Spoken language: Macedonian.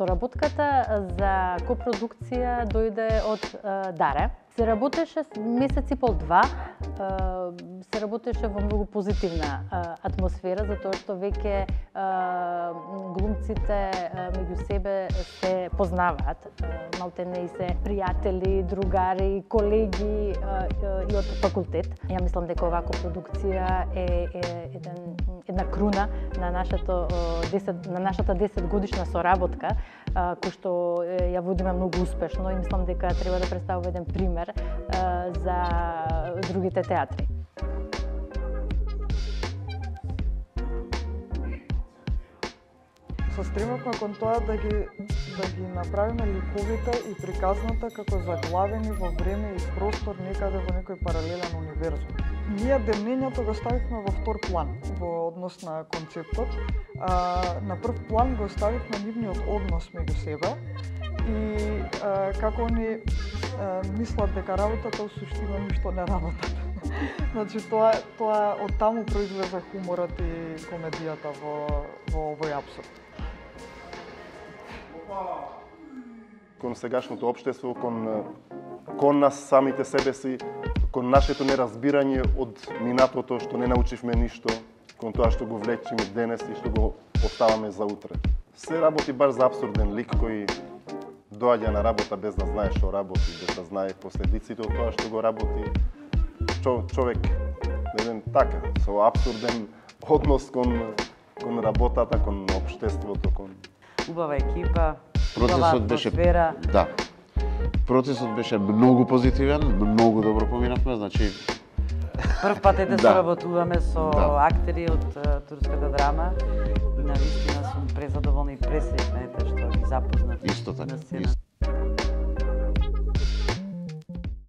Соработката за копродукција дојде од Даре. Се работеше месец и пол два, се работеше во многу позитивна атмосфера, затоа што веќе глумците меѓу себе се познаваат. Малтене и се пријатели, другари, колеги и од факултет. Ја мислам дека овако продукција е една круна на нашата 10 годишна соработка, кој што ја водиме многу успешно и мислам дека треба да представува еден пример за другите театри. Се стремевме кон тоа да ги направиме ликовите и приказната како заглавени во време и простор некаде во некој паралелен универзум. Ние демнењето го ставивме во втор план во однос на концептот. На прв план го ставивме нивниот однос меѓу себе и како они мислат дека работата у суштина ништо не работат. Значи тоа од таму произлезе хуморот и комедијата во овој апсурд. Кон сегашното општество, кон нас самите себе си, кон нашето неразбирање од минатото што не научивме ништо, кон тоа што го влечеме денес и што го оставаме за утре. Се работи баш за апсурден лик кој доаѓа на работа без да знае што работи, без да знае последиците од тоа што го работи. Човек еден така, со апсурден однос кон работата, кон општеството, кон убава екипа, Процесот беше да. Процесот беше многу позитивен, многу добро поминавме, значи прв пат да соработуваме со актери од турската драма и навистина сум презадоволна и пресреќна што ги запознав. Исто така.